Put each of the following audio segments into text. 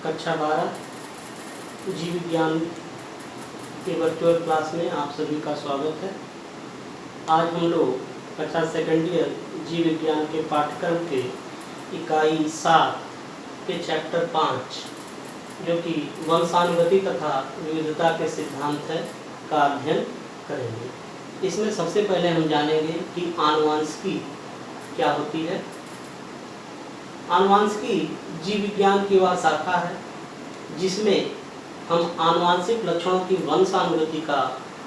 कक्षा 12 जीव विज्ञान के वर्चुअल क्लास में आप सभी का स्वागत है। आज हम लोग कक्षा सेकेंड ईयर जीव विज्ञान के पाठ्यक्रम के इकाई 7 के चैप्टर 5 जो कि वंशानुगति तथा विविधता के सिद्धांत है का अध्ययन करेंगे। इसमें सबसे पहले हम जानेंगे कि आनुवंशिकी क्या होती है। आनुवंशिकी जीव विज्ञान की वह शाखा है जिसमें हम आनुवंशिक लक्षणों की वंशानुगति का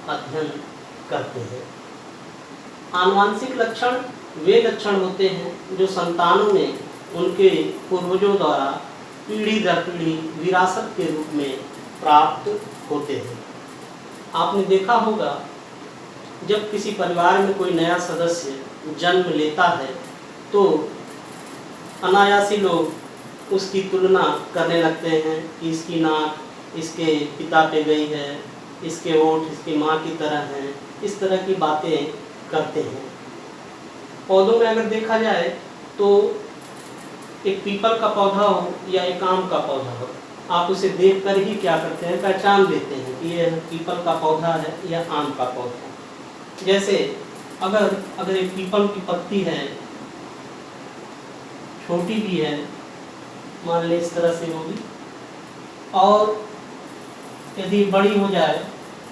अध्ययन करते हैं। आनुवंशिक लक्षण वे लक्षण होते हैं जो संतानों में उनके पूर्वजों द्वारा पीढ़ी दर पीढ़ी विरासत के रूप में प्राप्त होते हैं। आपने देखा होगा जब किसी परिवार में कोई नया सदस्य जन्म लेता है तो अनायासी लोग उसकी तुलना करने लगते हैं कि इसकी नाक इसके पिता पे गई है, इसके ओठ इसकी माँ की तरह हैं, इस तरह की बातें करते हैं। पौधों में अगर देखा जाए तो एक पीपल का पौधा हो या एक आम का पौधा हो, आप उसे देखकर ही क्या करते हैं, पहचान लेते हैं कि यह पीपल का पौधा है या आम का पौधा है। जैसे अगर एक पीपल की पत्ती है, छोटी भी है, मान लें इस तरह से होगी, और यदि बड़ी हो जाए,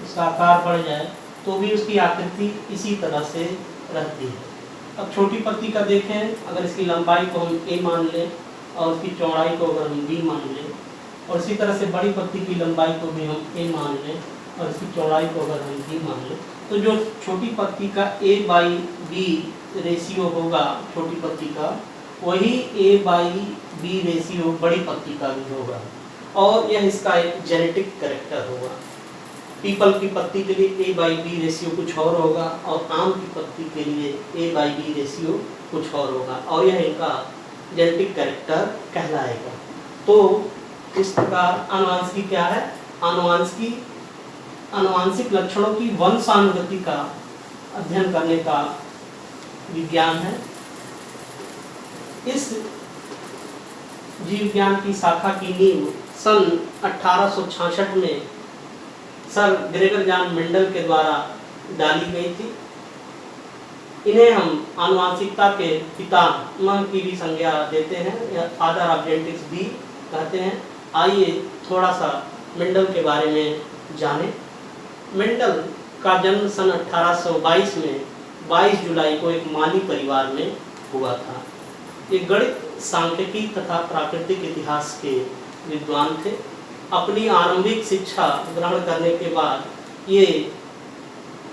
उसका आकार बढ़ जाए तो भी उसकी आकृति इसी तरह से रहती है। अब छोटी पत्ती का देखें, अगर इसकी लंबाई को हम a मान लें और उसकी चौड़ाई को अगर हम b मान लें, और इसी तरह से बड़ी पत्ती की लंबाई को भी हम a मान लें और इसकी चौड़ाई को अगर हम b मान लें, तो जो छोटी पत्ती का a/b रेशियो होगा छोटी पत्ती का, वही a/b रेशियो बड़ी पत्ती का भी होगा, और यह इसका एक जेनेटिक कैरेक्टर होगा। पीपल की पत्ती के लिए a/b रेशियो कुछ और होगा और आम की पत्ती के लिए a/b रेशियो कुछ और होगा, और यह इनका जेनेटिक कैरेक्टर कहलाएगा। तो इस प्रकार आनुवंशिकी क्या है? आनुवंशिकी आनुवंशिक लक्षणों की वंशानुगति का अध्ययन करने का विज्ञान है। इस जीव विज्ञान की शाखा की नींव सन 1866 में सर ग्रेगर जॉन मेंडल के द्वारा डाली गई थी। इन्हें हम आनुवंशिकता के पितामह की भी संज्ञा देते हैं या फादर ऑफ जेनेटिक्स भी कहते हैं। आइए थोड़ा सा मेंडल के बारे में जानें। मेंडल का जन्म सन 1822 में 22 जुलाई को एक माली परिवार में हुआ था। ये गणित, सांख्यिकी तथा प्राकृतिक इतिहास के विद्वान थे। अपनी आरंभिक शिक्षा ग्रहण करने के बाद ये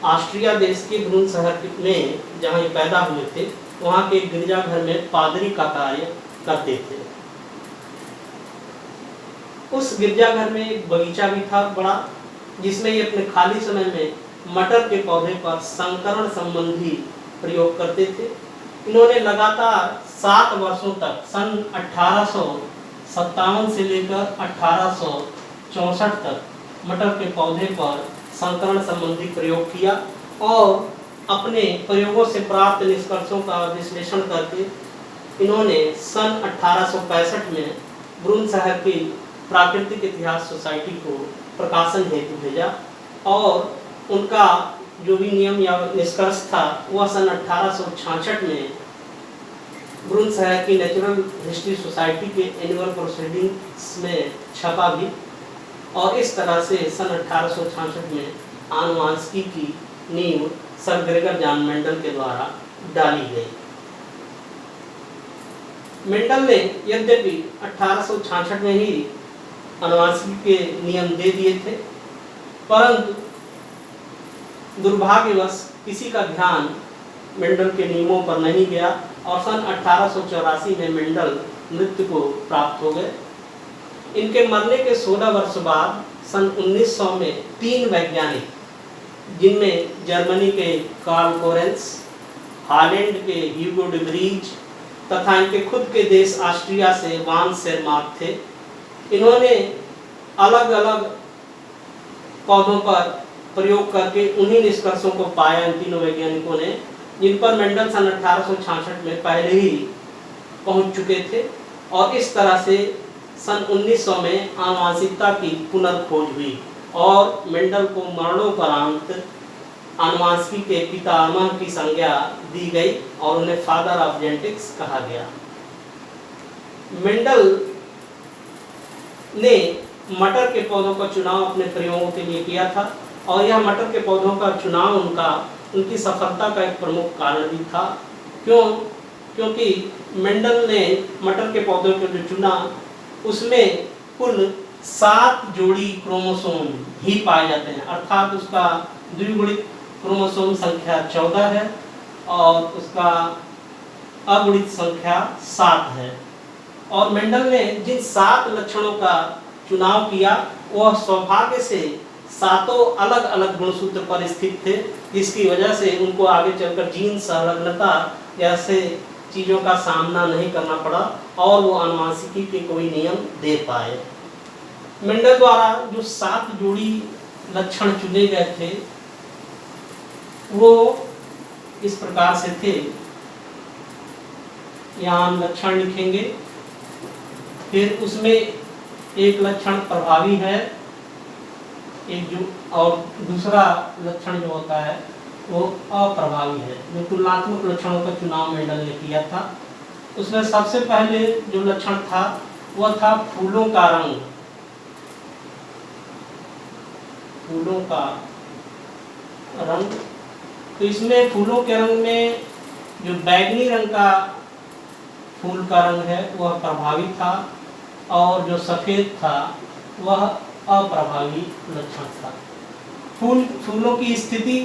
ऑस्ट्रिया देश के ब्रून शहर में, जहाँ ये पैदा हुए थे, वहाँ के गिरजाघर में पादरी का कार्य करते थे। उस गिरजाघर में एक बगीचा भी था बड़ा, जिसमें ये अपने खाली समय में मटर के पौधे पर संकरण संबंधी प्रयोग करते थे। इन्होंने लगातार 7 वर्षों तक सन 1857 से लेकर 1864 तक मटर के पौधे पर संकरण संबंधी प्रयोग किया, और अपने प्रयोगों से प्राप्त निष्कर्षों का विश्लेषण करके इन्होंने सन 1865 में ब्रून शहर की प्राकृतिक इतिहास सोसाइटी को प्रकाशन हेतु भेजा, और उनका जो भी नियम या निष्कर्ष था वह सन 1866 में ब्रून शहर की नेचुरल हिस्ट्री सोसाइटी के एनुअल प्रोसीडिंग्स में छपा भी, और इस तरह से सन 1866 में आनुवंशिकी की नींव सर ग्रेगर जॉन मेंडल के द्वारा डाली गई। मेंडल ने यद्यपि 1866 में ही आनुवंशिकी के नियम दे दिए थे, परंतु दुर्भाग्यवश किसी का ध्यान मेंडल के नियमों पर नहीं गया, और सन 1884 में मेंडल मृत्यु को प्राप्त हो गए। इनके मरने के 16 वर्ष बाद सन 1900 में 3 वैज्ञानिक, जिनमें जर्मनी के कार्ल कोरेंस, हॉलैंड के ह्यूगो डी व्रीज तथा इनके खुद के देश ऑस्ट्रिया से वान शेरमार्क थे, इन्होंने अलग अलग पौधों पर प्रयोग करके उन्हीं निष्कर्षों को पाया, इन तीनों वैज्ञानिकों ने, जिन पर मेंडल सन 1866 में पहले ही पहुंच चुके थे। और इस तरह से सन 1900 में आनुवंशिकता की पुनर्खोज हुई और मेंडल को मरणोपरांत आनुवंशिकी के पितामह की संज्ञा दी गई और उन्हें फादर ऑफ जेनेटिक्स कहा गया। मेंडल ने मटर के पौधों का चुनाव अपने प्रयोगों के लिए किया था और यह मटर के पौधों का चुनाव उनकी सफलता का एक प्रमुख कारण भी था। क्योंकि मेंडल ने मटर के पौधों को जो चुना उसमें कुल 7 जोड़ी क्रोमोसोम ही पाए जाते हैं, अर्थात उसका द्विगुणित क्रोमोसोम संख्या 14 है और उसका अगुणित संख्या 7 है। और मेंडल ने जिन 7 लक्षणों का चुनाव किया वह सौभाग्य से 7 अलग अलग गुणसूत्र पर स्थित थे, जिसकी वजह से उनको आगे चलकर जीन संलग्नता जैसे चीज़ों का सामना नहीं करना पड़ा और वो आनुवंशिकी के कोई नियम दे पाए। मेंडल द्वारा जो 7 जोड़ी लक्षण चुने गए थे वो इस प्रकार से थे। यहाँ हम लक्षण लिखेंगे, फिर उसमें एक लक्षण प्रभावी है, एक जो और दूसरा लक्षण जो होता है वो अप्रभावी है। जो तुलनात्मक लक्षणों का चुनाव मेंडल ने किया था उसमें सबसे पहले जो लक्षण था वह था फूलों का रंग। फूलों का रंग, तो इसमें फूलों के रंग में जो बैगनी रंग का फूल का रंग है वह प्रभावी था और जो सफ़ेद था वह अप्रभावी लक्षण था। फूलों की स्थिति,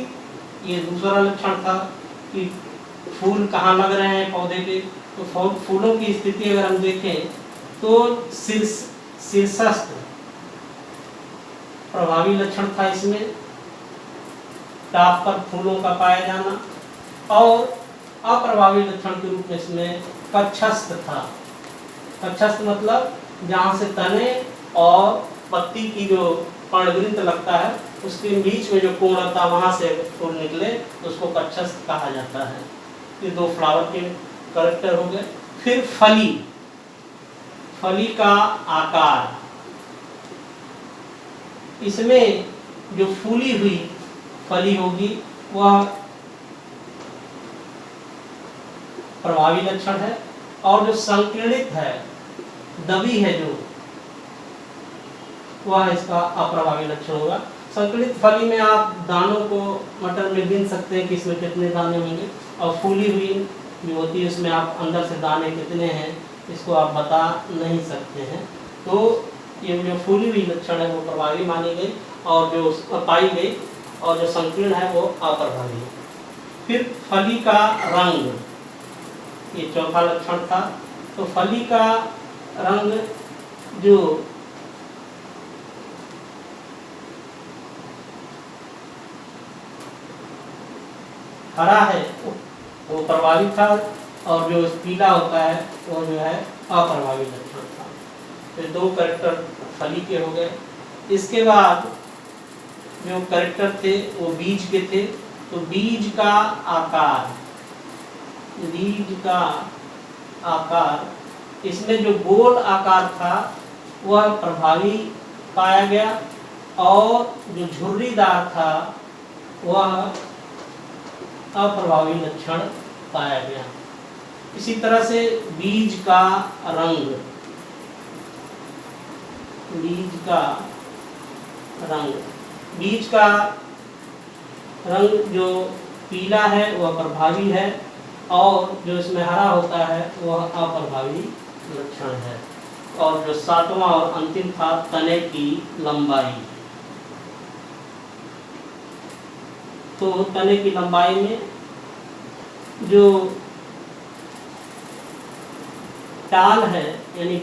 ये दूसरा लक्षण था कि फूल कहाँ लग रहे हैं पौधे के। तो फूलों की स्थिति अगर हम देखें तो शीर्षस्थ प्रभावी लक्षण था इसमें, टॉप पर फूलों का पाया जाना, और अप्रभावी लक्षण के रूप में इसमें कक्षस्थ था। कक्षस्थ मतलब जहाँ से तने और पत्ती की जो पर्णवृंत लगता है उसके बीच में जो कोणता वहाँ से फूल निकले तो उसको कक्षस्थ कहा जाता है। ये 2 फ्लावर के कैरेक्टर हो गए। फिर फली, फली का आकार, इसमें जो फूली हुई फली होगी वह प्रभावी लक्षण है और जो संकीर्णित है, दबी है जो, वह इसका अप्रभावी लक्षण होगा। संकलित फली में आप दानों को मटर में गिन सकते हैं कि इसमें कितने दाने होंगे, और फूली हुई जो होती है उसमें आप अंदर से दाने कितने हैं इसको आप बता नहीं सकते हैं। तो ये जो फूली हुई लक्षण है वो प्रभावी मानी गई और जो पाई गई, और जो संकीर्ण है वो अप्रभावी है। फिर फली का रंग, ये चौथा लक्षण था। तो फली का रंग जो हरा है वो प्रभावी था और जो पीला होता है वो जो है अप्रभावी लक्षण था। तो 2 कैरेक्टर फली के हो गए। इसके बाद जो कैरेक्टर थे वो बीज के थे। तो बीज का आकार, बीज का आकार, इसमें जो गोल आकार था वह प्रभावी पाया गया और जो झुर्रीदार था वह अप्रभावी लक्षण पाया गया। इसी तरह से बीज का रंग, बीज का रंग, बीज का रंग जो पीला है वह प्रभावी है और जो इसमें हरा होता है वह अप्रभावी लक्षण है। और जो 7वां और अंतिम था तने की लंबाई। तो तने की लंबाई में जो टाल है यानी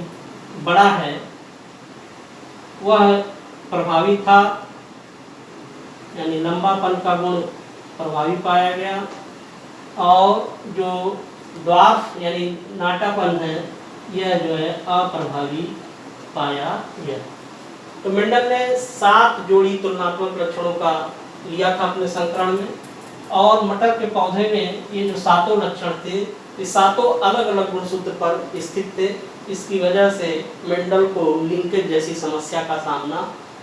बड़ा है वह प्रभावी था, यानी लंबापन का गुण प्रभावी पाया गया, और जो ड्वार्फ यानी नाटापन है यह जो है अप्रभावी पाया गया। तो मेंडल ने 7 जोड़ी तुलनात्मक लक्षणों का लिया था अपने संकरण में, और मटर के पौधे में ये जो 7 लक्षण थे ये 7 अलग अलग गुणसूत्र पर स्थित थे, इसकी वजह से मेंडल को लिंकेज जैसी समस्या का सामना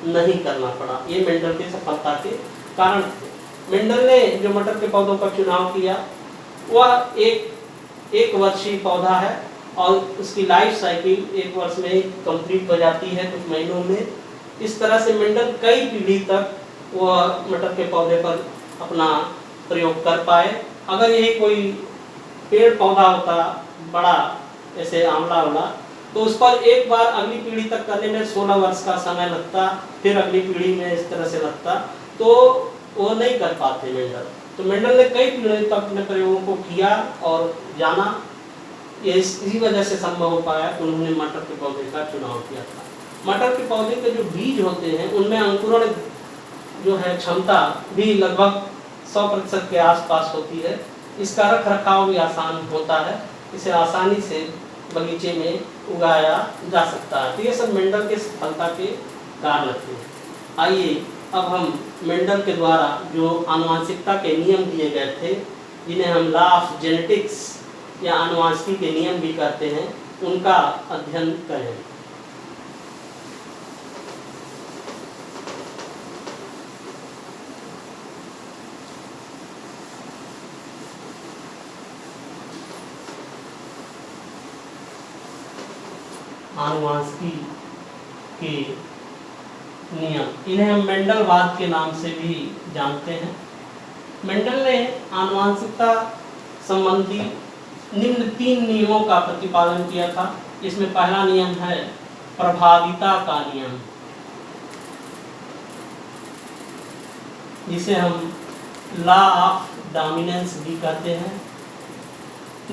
नहीं करना पड़ा। ये मेंडल की सफलता के कारण थे। मेंडल ने जो मटर के पौधों का चुनाव किया वह एक वर्षीय पौधा है और उसकी लाइफ साइकिल 1 वर्ष में ही कंप्लीट हो जाती है, कुछ महीनों में। इस तरह से मेंडल कई पीढ़ी तक वह मटर के पौधे पर अपना प्रयोग कर पाए। अगर यही कोई पेड़ पौधा होता बड़ा ऐसे आंवला वाला, तो उस पर एक बार अगली पीढ़ी तक करने में 16 वर्ष का समय लगता, फिर अगली पीढ़ी में इस तरह से लगता, तो वो नहीं कर पाते मेंडल। तो मेंडल ने कई पीढ़ी तक अपने प्रयोगों को किया और जाना। ये इसी वजह से संभव हो पाया कि उन्होंने मटर के पौधे का चुनाव किया था। मटर के पौधे के जो बीज होते हैं उनमें अंकुरण जो है क्षमता भी लगभग 100% के आसपास होती है। इसका रख रखाव भी आसान होता है, इसे आसानी से बगीचे में उगाया जा सकता है। तो ये सब मेंडल के सफलता के कारण थे। आइए अब हम मेंडल के द्वारा जो आनुवंशिकता के नियम दिए गए थे, जिन्हें हम लॉ ऑफ जेनेटिक्स या आनुवंशिकी के नियम भी कहते हैं, उनका अध्ययन करें। आनुवंशिकी के नियम, इन्हें हम मेंडलवाद के नाम से भी जानते हैं। मेंडल ने आनुवंशिकता संबंधी निम्न 3 नियमों का प्रतिपादन किया था। इसमें पहला नियम है प्रभाविता का नियम, जिसे हम लॉ ऑफ डोमिनेंस भी कहते हैं।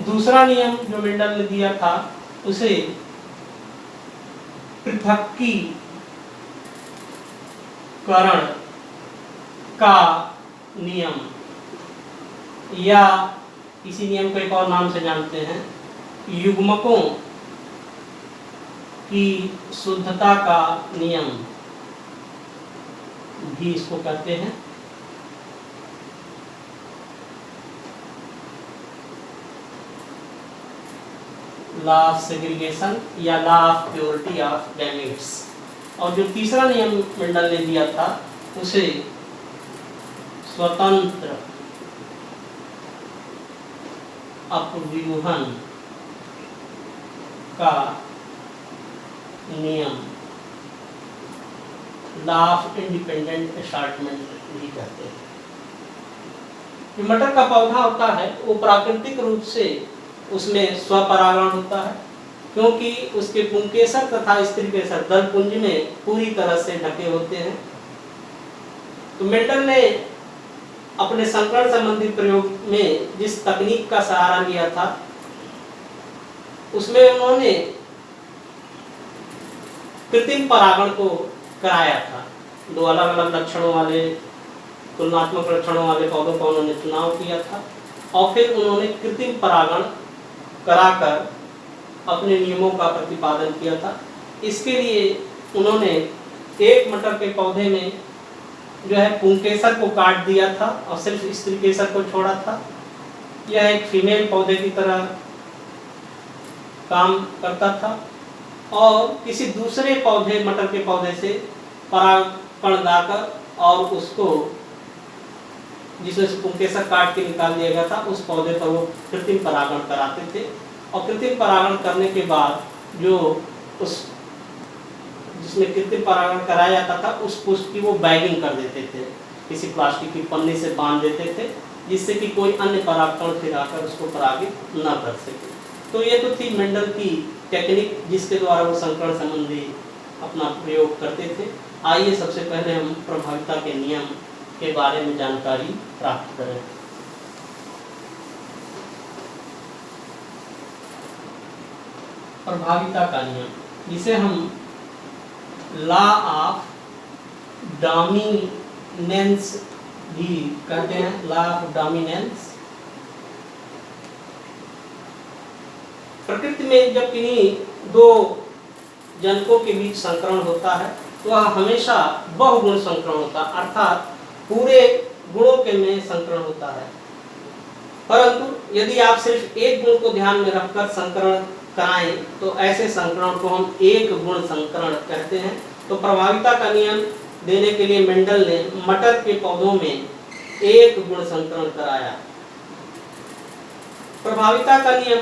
दूसरा नियम जो मेंडल ने दिया था उसे पृथक्कीकरण का नियम, या इसी नियम को एक और नाम से जानते हैं युग्मकों की शुद्धता का नियम भी इसको कहते हैं। लॉ ऑफ सेग्रीगेशन या law of purity of gametes. और जो तीसरा नियम मेंडल ने दिया था उसे स्वतंत्र अपव्यूहन का नियम, लॉ ऑफ इंडिपेंडेंट असार्टमेंट भी कहते हैं। जो मटर का पौधा होता है वो प्राकृतिक रूप से उसमें स्वपरागण होता है, क्योंकि उसके पुंकेसर तथा स्त्रीकेसर दल पुंज में पूरी तरह से ढके होते हैं। तो मेंडल ने अपने संकरण संबंधी प्रयोग में जिस तकनीक का सहारा लिया था उसमें उन्होंने कृत्रिम परागण को कराया था। 2 अलग अलग लक्षणों वाले, तुलनात्मक लक्षणों वाले पौधों का उन्होंने चुनाव किया था और फिर उन्होंने कृत्रिम परागण कराकर अपने नियमों का प्रतिपादन किया था। इसके लिए उन्होंने एक मटर के पौधे में जो है पुंकेसर को काट दिया था और सिर्फ स्त्रीकेसर को छोड़ा था। यह एक फीमेल पौधे की तरह काम करता था और किसी दूसरे पौधे मटर के पौधे से परागकण लाकर और उसको जिसमें से पुंकेसर काट के निकाल दिया गया था उस पौधे पर वो कृत्रिम परागण कराते थे। और कृत्रिम परागण करने के बाद जो उस जिसमें कृत्रिम परागण कराया जाता था उस पुष्प की वो बैगिंग कर देते थे, किसी प्लास्टिक की पन्नी से बांध देते थे, जिससे कि कोई अन्य परागकण फिर आकर उसको परागित न कर सके। तो ये तो थी मेंडल की टेक्निक जिसके द्वारा वो संकरण संबंधी अपना प्रयोग करते थे। आइए सबसे पहले हम प्रभाविता के नियम के बारे में जानकारी प्राप्त करें। प्रभाविता का नियम, जिसे हम लॉ ऑफ डोमिनेंस भी कहते हैं, लॉ ऑफ डोमिनेंस। प्रकृति में जब किन्हीं 2 जनकों के बीच संकरण होता है तो वह हमेशा बहुगुण संकरण होता है, अर्थात पूरे गुणों के में संकरण होता है। परंतु यदि आप सिर्फ एक गुण को ध्यान में रखकर संकरण कराएं तो ऐसे संकरण को हम एक गुण संकरण कहते हैं। तो प्रभाविता का नियम देने के लिए मेंडल ने मटर के पौधों में एक गुण संकरण कराया। प्रभाविता का नियम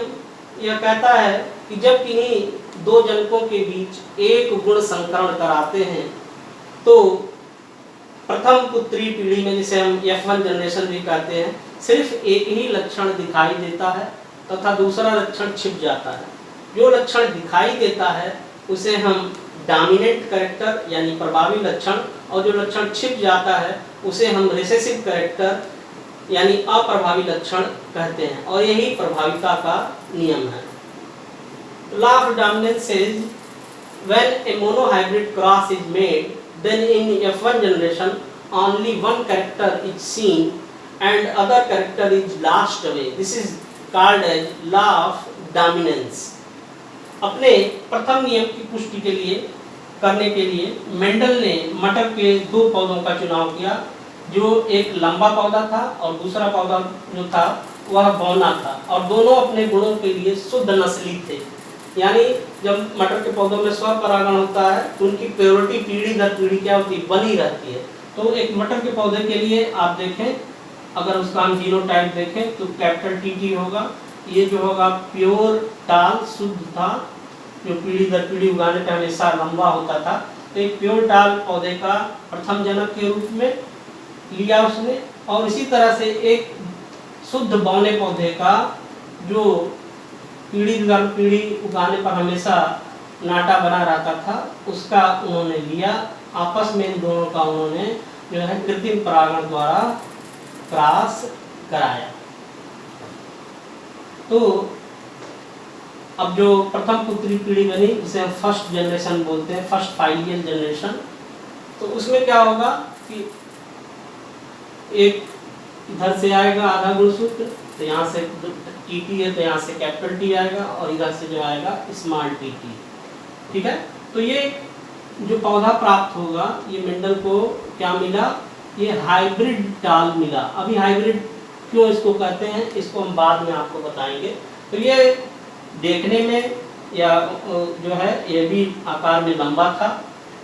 यह कहता है कि जब किन्हीं दो जनकों के बीच एक गुण संकरण कराते हैं तो प्रथम पुत्री पीढ़ी में, जिसे हम F1 जनरेशन भी कहते हैं, सिर्फ एक ही लक्षण दिखाई देता है तथा दूसरा लक्षण छिप जाता है। जो लक्षण दिखाई देता है उसे हम डोमिनेंट कैरेक्टर यानी प्रभावी लक्षण, और जो लक्षण छिप जाता है उसे हम रिसेसिव कैरेक्टर यानी अप्रभावी लक्षण कहते हैं। और यही प्रभाविता का नियम है। Law of dominance says when A monohybrid cross is made then in F1 generation only one character is seen and other character is lost away. This is called as law of dominance. अपने प्रथम नियम की पुष्टि के लिए करने के लिए मेंडल ने मटर के दो पौधों का चुनाव किया, जो एक लंबा पौधा था और दूसरा पौधा जो था वह बौना था, और दोनों अपने गुणों के लिए शुद्ध नस्ली थे। यानी जब मटर के पौधों में स्वपरागण होता है तो उनकी प्योरिटी पीढ़ी दर पीढ़ी क्या होती है, बनी रहती है। तो एक मटर के पौधे के लिए आप देखें, अगर उसका हम जीनोटाइप देखें तो कैपिटल TT होगा। ये जो होगा प्योर टाल शुद्ध था, जो पीढ़ी दर पीढ़ी उगाने पे हमेशा लंबा होता था। तो एक प्योर टाल पौधे का प्रथम जनक के रूप में लिया उसने, और इसी तरह से एक शुद्ध बौने पौधे का जो पीढ़ी दर पीढ़ी उगाने पर हमेशा नाटा बना रहता था, उसका उन्होंने लिया। आपस में इन दोनों का उन्होंने जो है कृत्रिम परागण द्वारा क्रॉस कराया। तो अब जो प्रथम पुत्री पीढ़ी बनी, जिसे हम फर्स्ट जनरेशन बोलते हैं, फर्स्ट फाइलियल जनरेशन, तो उसमें क्या होगा कि एक इधर से आएगा आधा गुणसूत्र, तो यहाँ से TT है तो यहाँ से कैपिटल T आएगा, और इधर से जो आएगा स्मॉल TT। ठीक है, तो ये जो पौधा प्राप्त होगा ये मेंडल को क्या मिला, ये हाइब्रिड टाल मिला। अभी हाइब्रिड क्यों इसको कहते हैं इसको हम बाद में आपको बताएंगे। तो ये देखने में या जो है ये भी आकार में लंबा था,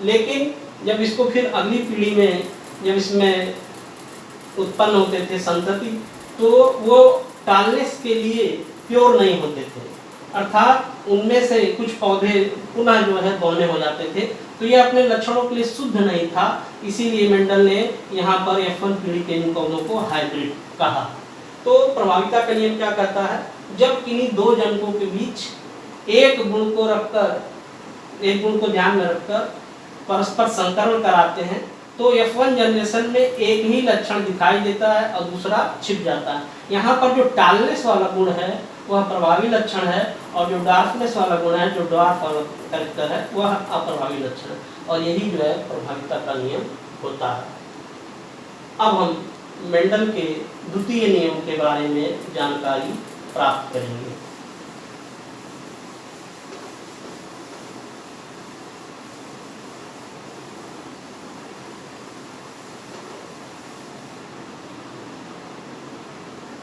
लेकिन जब इसको फिर अगली पीढ़ी में जब इसमें उत्पन्न होते थे संतति, तो वो टालनेस के लिए प्योर नहीं होते थे, अर्थात उनमें से कुछ पौधे पुनः जो है बौने हो जाते थे। तो ये अपने लक्षणों के लिए शुद्ध नहीं था, इसीलिए मेंडल ने यहाँ पर F1 पीढ़ी के इन पौधों को हाइब्रिड कहा। तो प्रभाविता का नियम क्या कहता है, जब किन्हीं दो जनकों के बीच एक गुण को ध्यान में रखकर परस्पर संकरण कराते हैं तो F1 जनरेशन में एक ही लक्षण दिखाई देता है और दूसरा छिप जाता है। यहाँ पर जो टालनेस वाला गुण है वह प्रभावी लक्षण है, और जो डार्कनेस वाला गुण है, जो डार्क वाला कैरेक्टर है, वह अप्रभावी लक्षण है, और यही जो है प्रभाविता का नियम होता है। अब हम मेंडल के द्वितीय नियम के बारे में जानकारी प्राप्त करेंगे।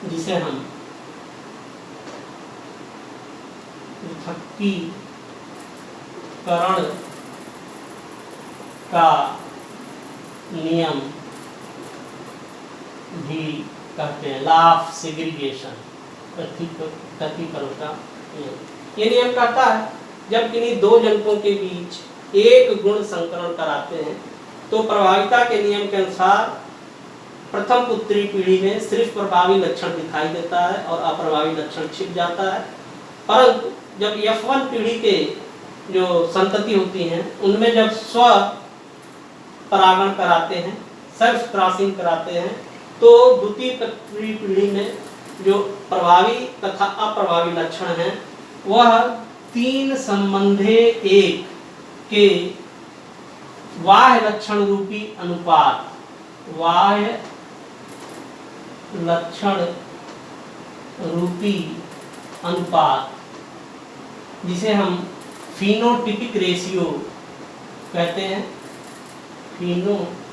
जिसे हम पृथक्कीकरण का नियम भी कहते हैं, लॉ ऑफ सेग्रीगेशन, पृथक्कीकरण का नियम। ये नियम कहता है जब किन्हीं दो जनकों के बीच एक गुण संकरण कराते हैं तो प्रभाविता के नियम के अनुसार प्रथम पुत्री पीढ़ी में सिर्फ प्रभावी लक्षण दिखाई देता है और अप्रभावी लक्षण छिप जाता है, परंतु जब F1 पीढ़ी के जो संतति होती हैं उनमें जब स्व परागण कराते हैं, सेल्फ क्रॉसिंग कराते हैं, तो द्वितीय पीढ़ी में जो प्रभावी तथा अप्रभावी लक्षण हैं वह तीन संबंधे एक के बाह्य लक्षण रूपी अनुपात, बाह्य लक्षण रूपी अनुपात, जिसे हम फिनोटिपिक रेशियो कहते हैं, फिनोटिपिक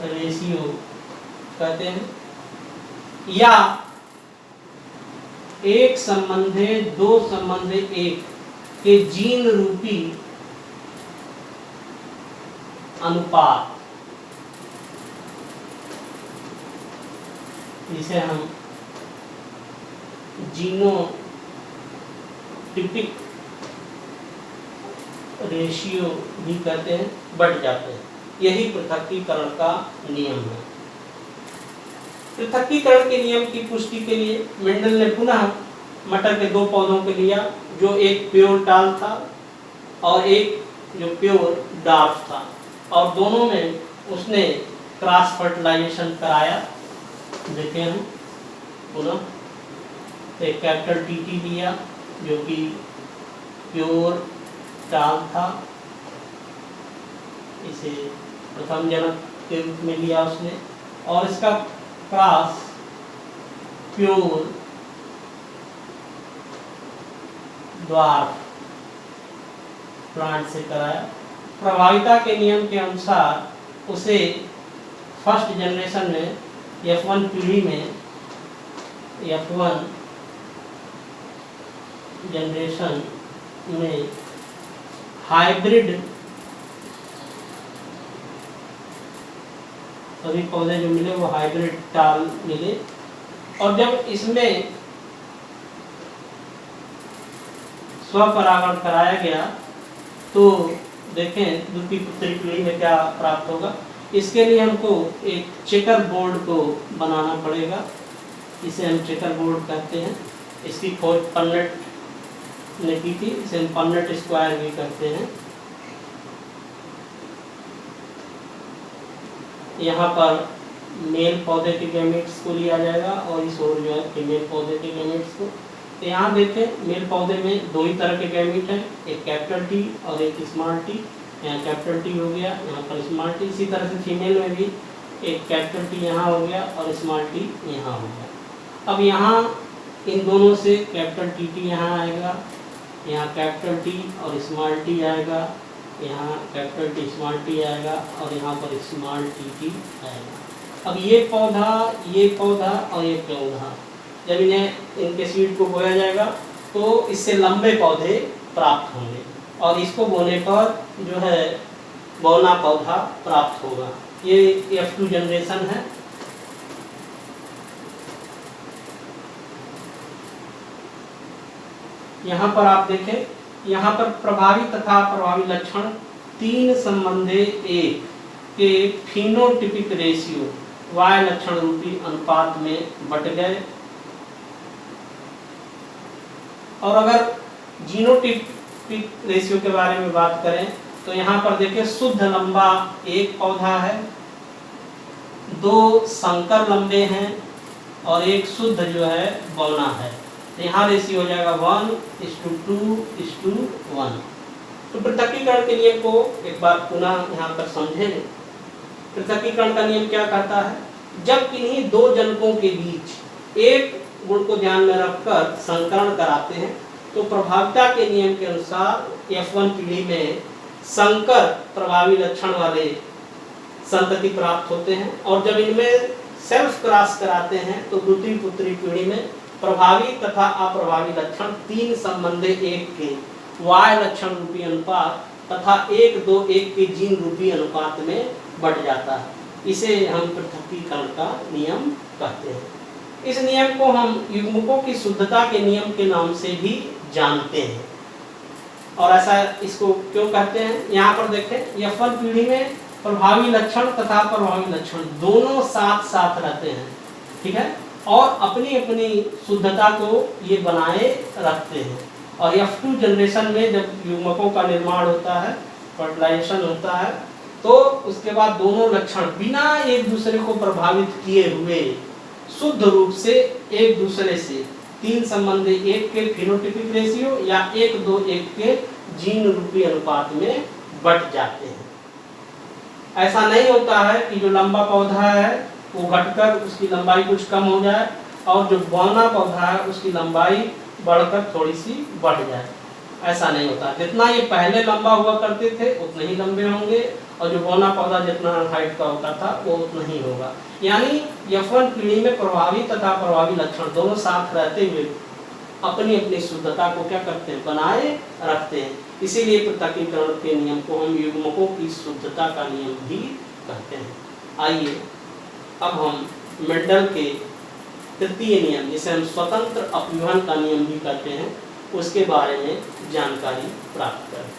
रेशियो कहते हैं, या एक संबंधे दो संबंधे एक के जीन रूपी अनुपात, जिसे हम जीनोटिपिक रेशियो भी कहते हैं, बढ़ जाते हैं। यही पृथक्कीकरण का नियम है। पृथक्कीकरण के नियम की पुष्टि के लिए मेंडल ने पुनः मटर के दो पौधों के लिया, जो एक प्योर टाल था और एक जो प्योर डार्फ था, और दोनों में उसने क्रॉस फर्टिलाइजेशन कराया। देखें हम पुनः, एक कैपिटल टीटी लिया जो कि प्योर टाल था, इसे प्रथम जनक के रूप में लिया उसने, और इसका क्रॉस प्योर ड्वार्फ प्लांट से कराया। प्रभाविता के नियम के अनुसार उसे फर्स्ट जनरेशन में F1 पीढ़ी में F1 जनरेशन में हाइब्रिड सभी पौधे जो मिले वो हाइब्रिड टाल मिले, और जब इसमें स्वपरागण कराया गया तो देखें द्वितीय पुत्री पीढ़ी में क्या प्राप्त होगा। इसके लिए हमको एक चेकर बोर्ड को बनाना पड़ेगा, इसे हम चेकर बोर्ड कहते हैं। इसकी खोज पन्नेट ने की थी, इसे हम पन्नेट स्क्वायर भी कहते हैं। यहाँ पर मेल पौधे के गैमेट्स को लिया जाएगा और इस ओर जो है फीमेल पौधे के गैमेट्स को। तो यहाँ देखें मेल पौधे में दो ही तरह के गैमेट हैं, एक कैपिटल टी और एक स्मॉल टी। यहाँ कैपिटल टी हो गया, यहाँ पर स्मॉल टी। इसी तरह से फीमेल में भी एक कैपिटल टी यहाँ हो गया और स्मॉल टी यहाँ हो गया। अब यहाँ इन दोनों से कैपिटल टी टी यहाँ आएगा, यहाँ कैपिटल टी और स्मॉल टी आएगा, यहाँ कैपिटल टी स्मॉल टी आएगा और यहाँ पर स्मॉल टी टी आएगा। अब ये पौधा और ये पौधा जब इनके सीड को बोया जाएगा तो इससे लंबे पौधे प्राप्त होंगे, और इसको बोने पर जो है बौना पौधा प्राप्त होगा। ये F2 जनरेशन है। यहाँ पर आप देखें, यहाँ पर प्रभावी तथा प्रभावी लक्षण तीन संबंधे एक के फिनोटिपिक रेशियो Y लक्षण रूपी अनुपात में बट गए। और अगर जीनोटिपिक रेशियो के बारे में बात करें तो यहाँ पर देखिए शुद्ध लंबा एक पौधा है, दो संकर लंबे हैं और एक शुद्ध जो है बौना है। यहाँ रेशियो हो जाएगा 1:2:1। तो पृथक्कीकरण के नियम को एक बार पुनः यहाँ पर समझें। पृथक्कीकरण का नियम क्या कहता है? जब किन्हीं दो जनकों के बीच एक गुण को ध्यान में रखकर संकरण कराते हैं तो प्रभाविता के नियम के अनुसार F1 पीढ़ी में संकर प्रभावी लक्षण वाले संतति प्राप्त होते हैं, और जब इनमें सेल्फ क्रॉस कराते हैं तो द्वितीय पुत्री पीढ़ी में प्रभावी तथा अप्रभावी लक्षण तीन संबंधे एक के Y लक्षण रूपी अनुपात तथा 1:2:1 के जीन रूपी अनुपात में बढ़ जाता है। इसे हम पृथक्कीकरण का नियम कहते हैं। इस नियम को हम युग्मकों की शुद्धता के नियम के नाम से भी जानते हैं। और ऐसा इसको क्यों कहते हैं? यहाँ पर देखें, F1 पीढ़ी में प्रभावी लक्षण तथा प्रभावी लक्षण दोनों साथ साथ रहते हैं, ठीक है, और अपनी अपनी शुद्धता को ये बनाए रखते हैं। और F2 जनरेशन में जब युग्मकों का निर्माण होता है, फर्टिलाइजेशन होता है, तो उसके बाद दोनों लक्षण बिना एक दूसरे को प्रभावित किए हुए शुद्ध रूप से एक दूसरे से तीन संबंधी एक के फिनोटिपिक रेशियो या 1:2:1 के जीन रूपी अनुपात में बट जाते हैं। ऐसा नहीं होता है कि जो लंबा पौधा है वो घटकर उसकी लंबाई कुछ कम हो जाए और जो बौना पौधा है उसकी लंबाई बढ़कर थोड़ी सी बढ़ जाए। ऐसा नहीं होता। जितना ये पहले लंबा हुआ करते थे उतने ही लंबे होंगे, और जो बौना पौधा जितना हाइट का होता था वो उतना ही होगा। यानी F1 पीढ़ी में प्रभावी तथा प्रभावी लक्षण दोनों साथ रहते हुए अपनी अपनी शुद्धता को क्या करते हैं, बनाए रखते हैं। इसीलिए पृथक्कीकरण के नियम को हम युग्मकों की शुद्धता का नियम भी कहते हैं। आइए अब हम मेंडल के तृतीय नियम, जिसे हम स्वतंत्र अपव्यूहन का नियम भी कहते हैं, उसके बारे में जानकारी प्राप्त करें।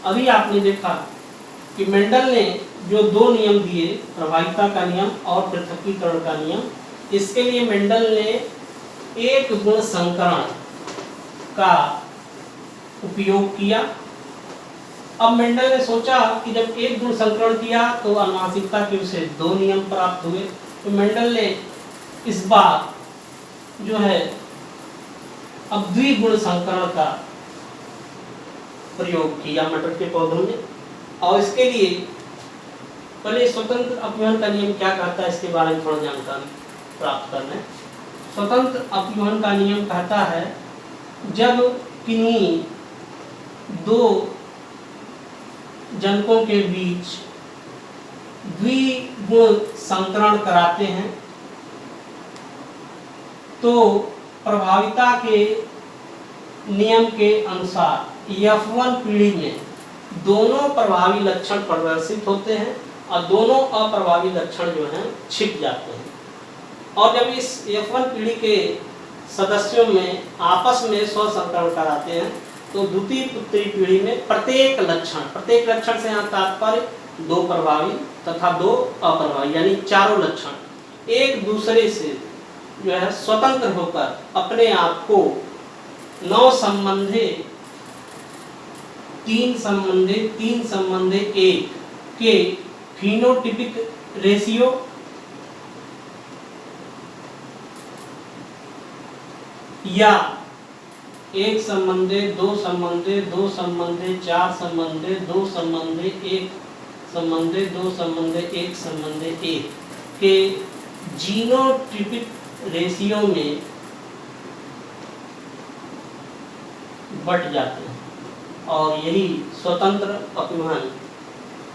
अभी आपने देखा कि मेंडल ने जो दो नियम दिए, प्रभाविता का नियम और पृथक्कीकरण का नियम, इसके लिए मेंडल ने एक गुण संकरण का उपयोग किया। अब मेंडल ने सोचा कि जब एक गुण संकरण किया तो आनुवंशिकता के उसे दो नियम प्राप्त हुए, तो मेंडल ने इस बार जो है अब द्विगुण संकरण का प्रयोग किया मटर के पौधों में। और इसके लिए पहले स्वतंत्र अपव्यूहन का नियम क्या कहता है, इसके बारे में थोड़ा जानकारी प्राप्त करना है। स्वतंत्र अपव्यूहन का नियम कहता है जब किन्हीं दो जनकों के बीच द्विगुण संकरण कराते हैं तो प्रभाविता के नियम के अनुसार F1 पीढ़ी में दोनों प्रभावी लक्षण प्रदर्शित होते हैं और दोनों अप्रभावी लक्षण जो हैं छिप जाते हैं। और जब इस F1 पीढ़ी के सदस्यों में आपस में स्वसंकरण कराते हैं तो द्वितीय उत्तरी पीढ़ी में प्रत्येक लक्षण से यहाँ तात्पर्य दो प्रभावी तथा दो अप्रभावी, यानी चारों लक्षण एक दूसरे से जो है स्वतंत्र होकर अपने आप को तीन संबंधे एक के फिनोटिपिक रेशियो या एक संबंधे दो संबंधे चार संबंधे दो संबंधे एक संबंधे दो संबंधे एक संबंधे एक के जीनोटिपिक रेशियो में बट जाते हैं। और यही स्वतंत्र अपव्यूहन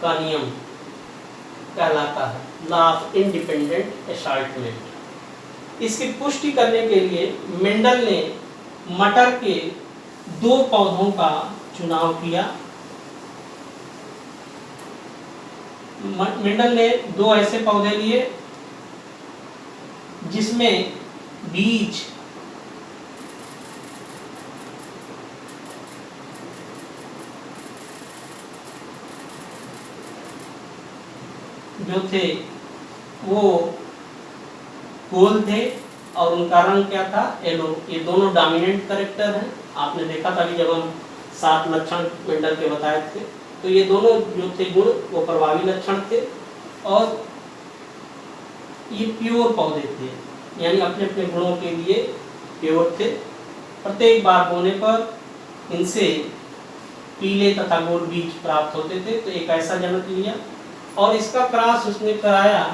का नियम कहलाता है, लॉ ऑफ इंडिपेंडेंट असॉर्टमेंट। इसकी पुष्टि करने के लिए मेंडल ने मटर के दो पौधों का चुनाव किया। मेंडल ने दो ऐसे पौधे लिए जिसमें बीज जो थे वो गोल थे और उनका रंग क्या था, येलो। ये दोनों डोमिनेंट कैरेक्टर हैं। आपने देखा था कि जब हम 7 लक्षण मेंडल के बताए थे तो ये दोनों जो थे गुण वो प्रभावी लक्षण थे और ये प्योर पौधे थे, यानी अपने अपने गुणों के लिए प्योर थे। प्रत्येक बार बोने पर इनसे पीले तथा गोल बीज प्राप्त होते थे। तो एक ऐसा जनक लिया और इसका क्रॉस उसने कराया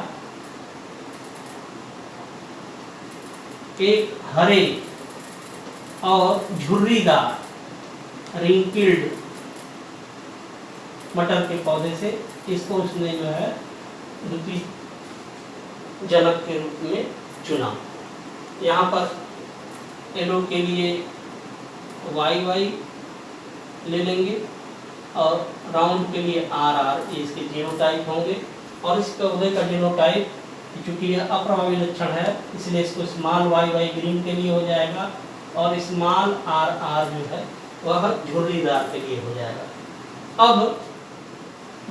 एक हरे और झुर्रीदार रिंकिल्ड मटर के पौधे से। इसको उसने जो है द्वितीय जनक के रूप में चुना। यहाँ पर येलो के लिए YY ले लेंगे और राउंड के लिए RR, ये इसके जीनोटाइप होंगे। और इस पौधे का जीनोटाइप चूँकि यह अप्रभावी लक्षण है इसलिए इसको स्मॉल YY ग्रीन के लिए हो जाएगा और स्मॉल RR जो है वह झुर्रीदार के लिए हो जाएगा। अब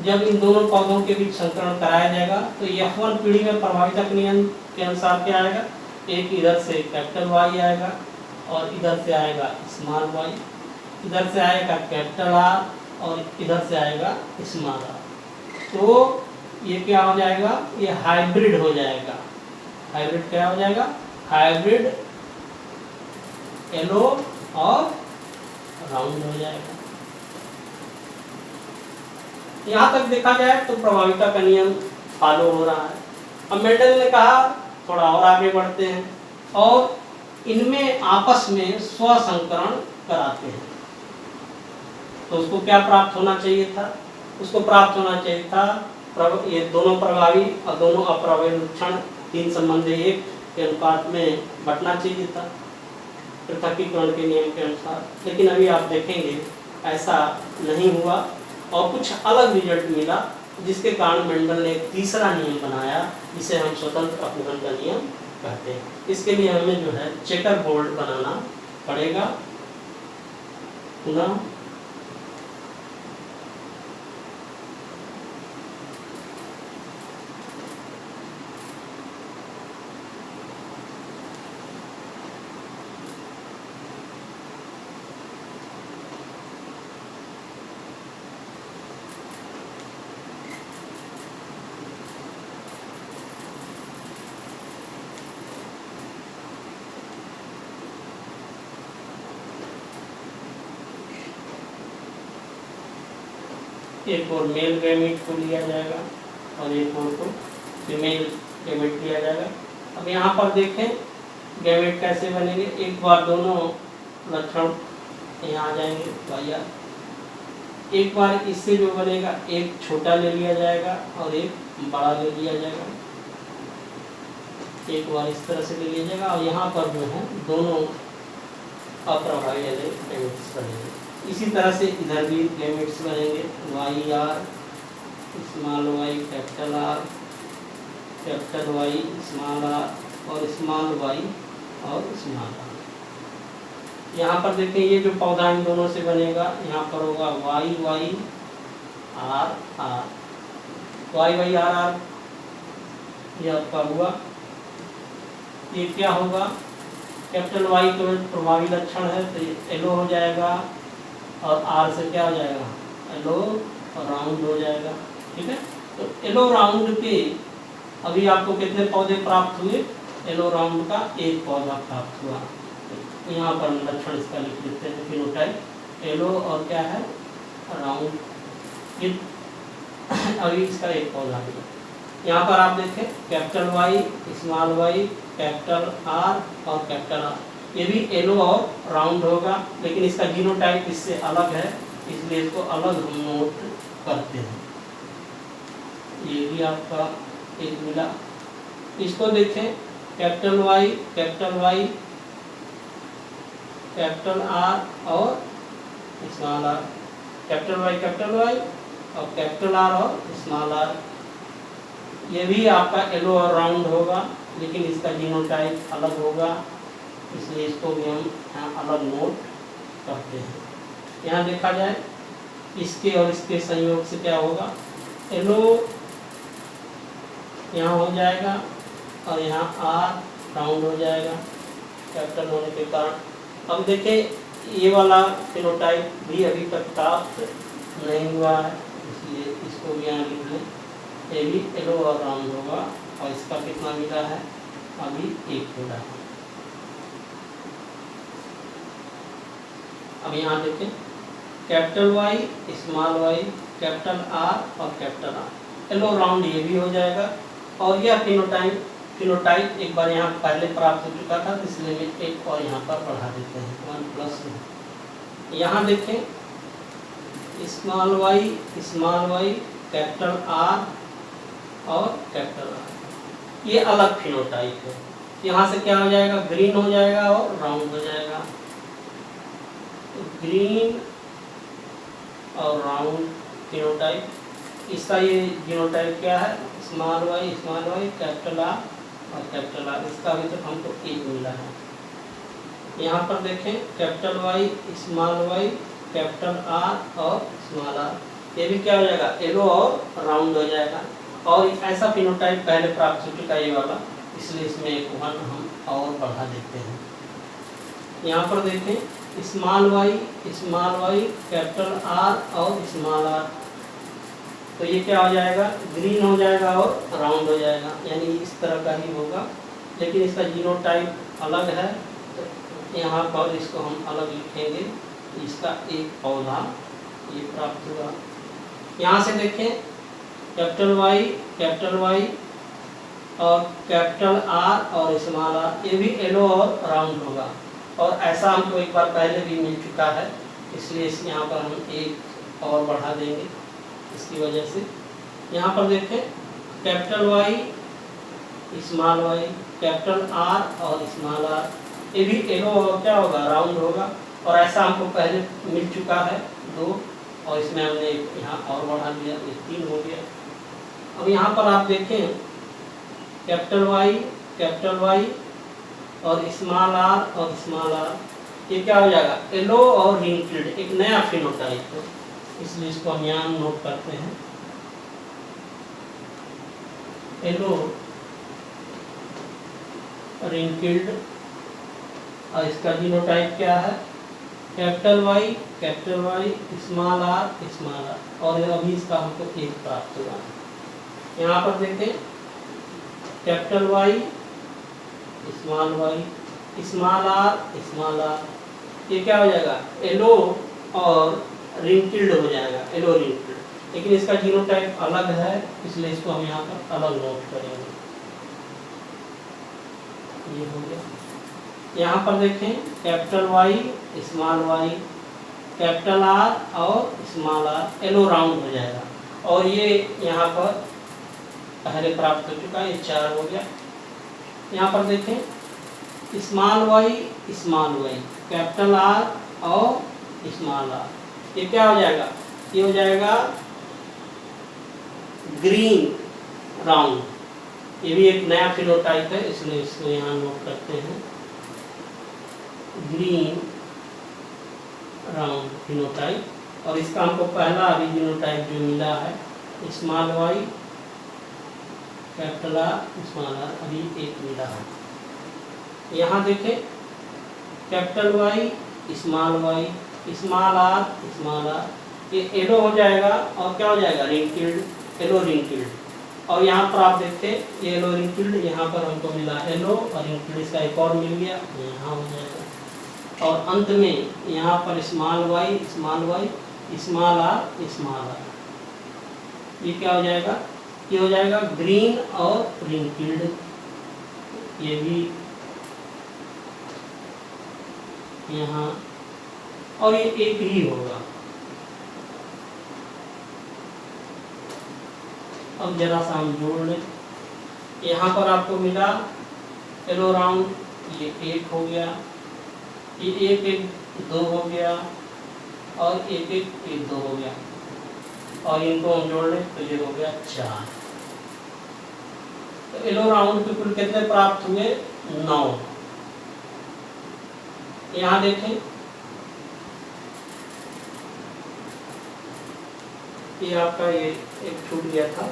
जब इन दोनों पौधों के बीच संकरण कराया जाएगा तो F1 पीढ़ी में प्रभाविता के नियम के अनुसार क्या आएगा, एक इधर से कैपिटल Y आएगा और इधर से आएगा स्मॉल y, इधर से आएगा कैपिटल R और इधर से आएगा स्मॉल r। तो ये क्या हो जाएगा, ये हाइब्रिड हो जाएगा। हाइब्रिड क्या हो जाएगा, हाइब्रिड येलो और राउंड हो जाएगा। यहाँ तक देखा जाए तो प्रभाविता का नियम फॉलो हो रहा है। अब मेंडल ने कहा थोड़ा और आगे बढ़ते हैं और इनमें आपस में स्वसंकरण कराते हैं। तो उसको क्या प्राप्त होना चाहिए था, उसको प्राप्त होना चाहिए था ये दोनों प्रभावी और दोनों अप्रभावी लक्षण 3 संबंधी एक के अनुपात में बंटना चाहिए था पृथक्कीकरण के नियम के अनुसार, लेकिन अभी आप देखेंगे ऐसा नहीं हुआ और कुछ अलग रिजल्ट मिला, जिसके कारण मेंडल ने एक तीसरा नियम बनाया जिसे हम स्वतंत्र अपघटन का नियम कहते हैं। इसके लिए हमें जो है चेकर बोर्ड बनाना पड़ेगा। पुनः एक और मेल गैमेट को लिया जाएगा और एक और को फीमेल गैमेट लिया जाएगा। अब यहाँ पर देखें गैमेट कैसे बनेंगे। एक बार दोनों लक्षण यहाँ आ जाएंगे भैया। एक बार इससे जो बनेगा एक छोटा ले लिया जाएगा और एक बड़ा ले लिया जाएगा। एक बार इस तरह से ले लिया जाएगा और यहाँ पर जो है दोनों अप्रभावी गैमेट्स बनेंगे। इसी तरह से इधर भी गैमेट्स बनेंगे Y R small Y capital R, capital Y small R और स्मॉल वाई और स्मॉल आर। यहाँ पर देखें ये जो पौधा इन दोनों से बनेगा, यहाँ पर होगा Y Y R R, Y Y R R ये आपका हुआ। ये क्या होगा, कैपिटल वाई केवल प्रभावी लक्षण है तो ये एलो हो जाएगा और आर से क्या हो जाएगा एलो और राउंड हो जाएगा। ठीक है, तो एलो राउंड के अभी आपको कितने पौधे प्राप्त हुए, एलो राउंड का एक पौधा प्राप्त हुआ। तो यहाँ पर लक्षण इसका लिख देते हैं फिनोटाइप एलो और क्या है राउंड, ये अभी इसका एक पौधा है। यहाँ पर आप देखें capital Y small Y capital R और कैपिटल आर, ये भी एलो और राउंड होगा, लेकिन इसका जीनोटाइप इससे अलग है इसलिए इसको अलग हम नोट करते हैं। ये भी आपका एक मिला। इसको देखें कैपिटल वाई कैपिटल आर और स्मॉल आर, कैपिटल वाई और कैपिटल आर और स्मॉल आर, ये भी आपका एलो और राउंड होगा, लेकिन इसका जीनोटाइप अलग होगा इसलिए इसको भी हम यहाँ अलग नोट करते हैं। यहाँ देखा जाए इसके और इसके संयोग से क्या होगा, एलो यहाँ हो जाएगा और यहाँ आर राउंड हो जाएगा कैपिटल होने के कारण। अब देखें ये वाला फिनोटाइप भी अभी तक प्राप्त नहीं हुआ है इसलिए इसको भी यहाँ लिख लें, ये भी एलो और राउंड होगा और इसका कितना मिला है अभी एक मिला है। अब यहाँ देखें capital Y small Y capital R और कैपिटल आर, एलो राउंड ये भी हो जाएगा और यह फिनोटाइप एक बार यहाँ पहले प्राप्त हो चुका था इसलिए मैं एक और यहाँ पर बढ़ा देते हैं 1+1। यहाँ देखें स्मॉल वाई कैपिटल आर और कैपिटल आर, ये अलग फिनोटाइप है। यहाँ से क्या हो जाएगा ग्रीन हो जाएगा और राउंड हो जाएगा, ग्रीन और राउंड फिनोटाइप। इसका ये जीनोटाइप क्या है स्मॉल वाई कैपिटल आर और कैपिटल आर, इसका अभी तक हमको एक मिला है। यहाँ पर देखें कैपिटल वाई कैपिटल आर और स्मॉल आर, ये भी क्या हो जाएगा एलो और राउंड हो जाएगा और ऐसा फिनोटाइप पहले प्राप्त हो चुका ये वाला इसलिए इसमें एक 1 हम और बढ़ा देते हैं। यहाँ पर देखें स्मॉल वाई कैपिटल आर और स्मॉल आर, तो ये क्या हो जाएगा ग्रीन हो जाएगा और राउंड हो जाएगा, यानी इस तरह का ही होगा, लेकिन इसका जीनोटाइप अलग है तो यहाँ पर इसको हम अलग लिखेंगे। इसका एक पौधा ये प्राप्त हुआ। यहाँ से देखें कैपिटल वाई और कैपिटल आर और स्मॉल आर, ये भी एलो और राउंड होगा और ऐसा हमको एक बार पहले भी मिल चुका है इसलिए इस यहाँ पर हम एक और बढ़ा देंगे इसकी वजह से। यहाँ पर देखें कैपिटल वाई कैपिटल आर और स्मॉल आर, ये भी एलो क्या होगा, राउंड होगा। और ऐसा हमको पहले मिल चुका है 2, और इसमें हमने यहाँ और बढ़ा दिया, ये 3 हो गया। अब यहाँ पर आप देखें कैपिटल वाई और स्मॉल आर, ये क्या हो जाएगा, एलो और रिंकिल्ड, एक नया फिनोटाइप है, इसलिए इसको हम यहाँ नोट करते हैं। एलो रिंकिल्ड, और इसका जीनोटाइप क्या है, कैपिटल वाई स्मॉल आर, और अभी इसका हमको 1 प्राप्त हुआ है। यहाँ पर देखें कैपिटल वाई स्मॉल आर, ये क्या हो जाएगा, एलो और रिंकिल्ड हो जाएगा, एलो रिंकिल्ड। लेकिन इसका जीनोटाइप अलग है, इसलिए इसको हम यहाँ पर अलग नोट करेंगे। ये हो गया। यहाँ पर देखें कैपिटल वाई कैपिटल आर और स्मॉल आर, एलो राउंड हो जाएगा। और ये यहाँ पर पहले प्राप्त हो चुका है, ये 4 हो गया। यहाँ पर देखें स्मॉल वाई कैपिटल आर और स्मॉल आर, ये क्या हो जाएगा, ये हो जाएगा ग्रीन राउंड। ये भी एक नया फिनोटाइप है, इसलिए इसको यहाँ नोट करते हैं, ग्रीन राउंड फिनोटाइप। और इसका हमको पहला अभी फिनोटाइप जो मिला है, small Y capital R small R, अभी 1 मिला है। यहाँ देखें कैपिटल वाई स्मॉल आर, ये एलो हो जाएगा और क्या हो जाएगा, रिंकिल्ड, एलो रिंकिल्ड। और यहाँ पर आप देखते ये एलो रिंकिल्ड, यहाँ पर हमको मिला एलो और रिंकिल्ड, इसका एक और मिल गया, यहाँ हो जाएगा। और अंत में यहाँ पर स्मॉल वाई स्मॉल आर, ये क्या हो जाएगा, ये हो जाएगा ग्रीन और रिंकिल्ड। ये भी यहाँ, और ये एक ही होगा। अब जरा सा हम जोड़ लें, यहाँ पर आपको मिला एलो राउंड, ये 1 हो गया, ये 1 2 हो गया, और 1 2 हो गया, और इनको हम जोड़ लें तो ये हो गया 4। तो एलो राउंड के कुल कितने प्राप्त हुए, 9। यहाँ देखें ये आपका ये एक छूट गया था,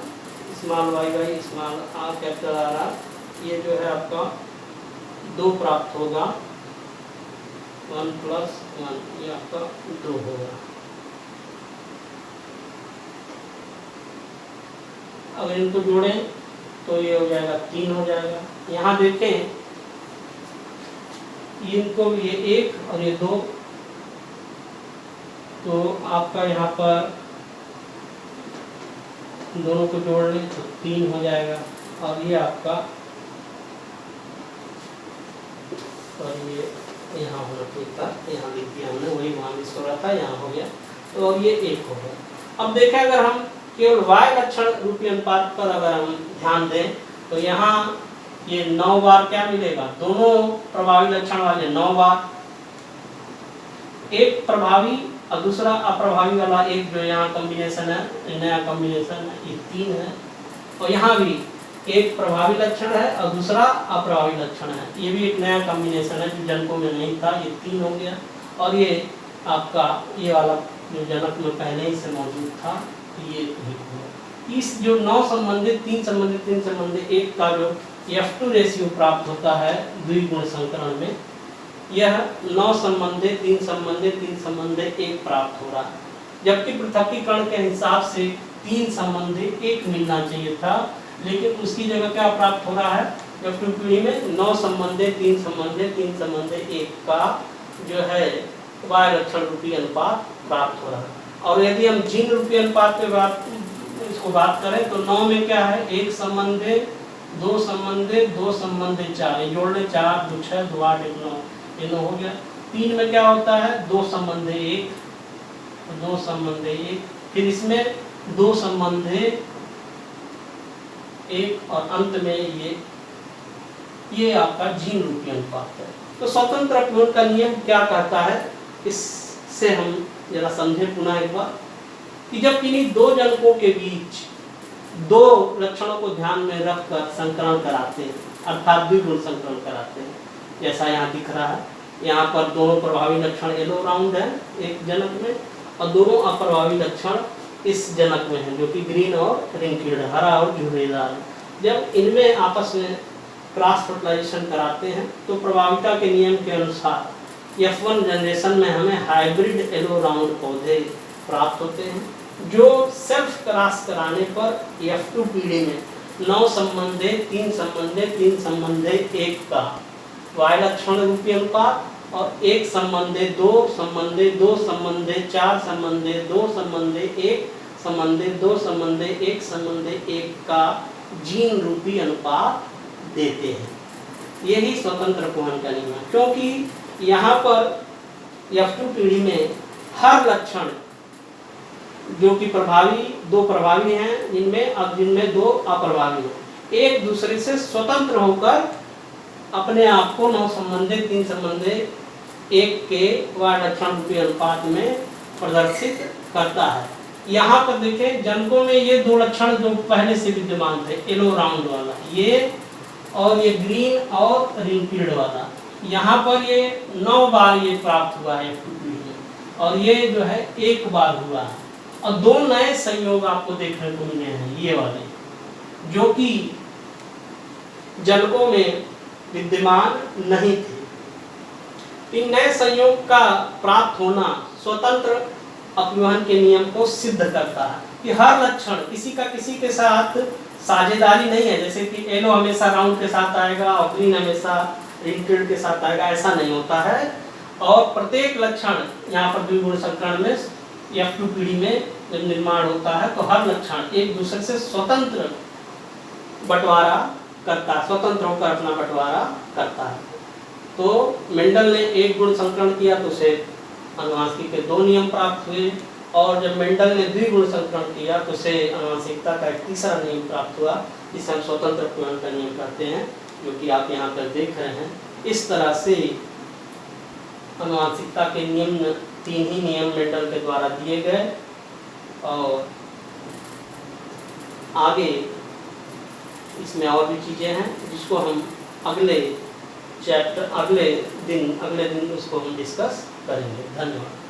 small Y small R capital R, ये जो है आपका 2 प्राप्त होगा, 1 + 1, ये आपका 2 होगा। अगर इनको जोड़ें तो ये हो जाएगा 3 हो जाएगा। यहाँ देखें इनको, ये 1 और ये 2, तो आपका यहाँ पर दोनों को जोड़ लें तो 3 हो जाएगा। और ये आपका, और ये यहाँ होना चाहिए था, यहाँ लिख दिया हमने, वही वहाँ मिस हो रहा था, यहाँ हो गया। तो और ये 1 हो गया। अब देखें अगर हम केवल y लक्षण रूपी अनुपात पर अगर हम ध्यान दें तो यहाँ ये 9 बार क्या मिलेगा, दोनों प्रभावी लक्षण वाले 9 बार, एक प्रभावी और दूसरा अप्रभावी वाला, एक जो यहाँ कॉम्बिनेशन है, नया कॉम्बिनेशन है, ये 3 है। और यहाँ भी एक प्रभावी लक्षण है और दूसरा अप्रभावी लक्षण है, ये भी एक नया कॉम्बिनेशन है जो जनकों में नहीं था, ये 3 हो गया। और ये आपका ये वाला जो जनक में पहले ही से मौजूद था, ये इस जो 9 संबंधित 3 संबंधित 1 का जो F2 रेशियो प्राप्त होता है द्विगुण संकरण में, यह 9 संबंधित 3 संबंधित 1 प्राप्त हो रहा है। जबकि पृथक्कीकरण के हिसाब से 3 संबंधित 1 मिलना चाहिए था, लेकिन उसकी जगह क्या प्राप्त हो रहा है, F2 पीढ़ी में 9 संबंधित 3 संबंधित 1 का जो है y लक्षण रूपी अनुपात प्राप्त हो रहा है। और यदि हम जिन रूपी अनुपात पे इसको बात करें तो 9 में क्या है, 1 संबंधित 2 संबंधित 2 संबंधित 4, ये जोड़ ले 4 2 6 2 8 1 9, ये 9 हो गया। 3 में क्या होता है, 2 संबंधित 1, फिर इसमें 2 संबंधित 1, और अंत में ये ये आपका जीन रूपी अनुपात है। तो स्वतंत्र अपव्यय का नियम क्या कहता है, इससे हम जरा समझें पुनः एक बार कि जब किन्हीं दो जनकों के बीच दो लक्षणों को ध्यान में रखकर संकरण कराते हैं, अर्थात द्विगुण संकरण कराते हैं, जैसा यहाँ दिख रहा है, यहाँ पर दोनों प्रभावी लक्षण येलो राउंड है एक जनक में और दोनों अप्रभावी लक्षण इस जनक में है जो कि ग्रीन और रिंकिल्ड, हरा और झुर्रीदार। जब इनमें आपस में क्रॉस फर्टिलाइजेशन कराते हैं तो प्रभाविता के नियम के अनुसार F1 जनरेशन में हमें हाइब्रिड येलो राउंड पौधे प्राप्त होते हैं, जो सेल्फ क्रॉस कराने पर F2 पीढ़ी में 9 संबंधे 3 संबंधे 3 संबंधे 1 का Y लक्षण रूपी अनुपात और 1 संबंधे 2 संबंधे 2 संबंधे 4 संबंधे 2 संबंधे 1 संबंधे 2 संबंधे 1 संबंधे 1 का जीन रूपी अनुपात देते हैं। यही स्वतंत्र अपव्यय का नियम है, क्योंकि यहाँ पर F2 पीढ़ी में हर लक्षण जो कि दो प्रभावी हैं जिनमें दो अप्रभावी हैं, एक दूसरे से स्वतंत्र होकर अपने आप को 9 संबंधे 3 संबंधे 1 के Y लक्षण रूपी अनुपात में प्रदर्शित करता है। यहाँ पर देखें जनकों में ये दो लक्षण जो पहले से विद्यमान थे, येलो राउंड वाला ये और ये ग्रीन और रिंकिल्ड वाला, यहाँ पर ये 9 बार ये प्राप्त हुआ है F2 पीढ़ी में और ये जो है 1 बार हुआ है। और दो नए संयोग आपको देखने को मिले हैं ये वाले, जो कि जनकों में विद्यमान नहीं थे। इन नए संयोग का प्राप्त होना स्वतंत्र अपव्यय के नियम को सिद्ध करता है कि हर लक्षण किसी का किसी के साथ साझेदारी नहीं है, जैसे कि येलो हमेशा राउंड के साथ आएगा और ग्रीन हमेशा रिंकिल्ड के साथ आएगा, ऐसा नहीं होता है। और प्रत्येक लक्षण यहाँ पर द्विगुण संकरण में F2 पीढ़ी में जब निर्माण होता है तो हर लक्षण एक दूसरे से स्वतंत्र बंटवारा करता है, स्वतंत्र होकर अपना बंटवारा करता है। तो मेंडल ने एक गुण संकरण किया तो उसे अनुवांशिकी के 2 नियम प्राप्त हुए, और जब मेंडल ने द्विगुण संकरण किया तो उसे अनुवांशिकता का एक तीसरा नियम प्राप्त हुआ, जिसे हम स्वतंत्र अपव्यय का नियम कहते हैं, जो कि आप यहाँ पर देख रहे हैं। इस तरह से अनुवांशिकता के निम्न 3 ही नियम मेंडल के द्वारा दिए गए, और आगे इसमें और भी चीज़ें हैं जिसको हम अगले दिन उसको हम डिस्कस करेंगे। धन्यवाद।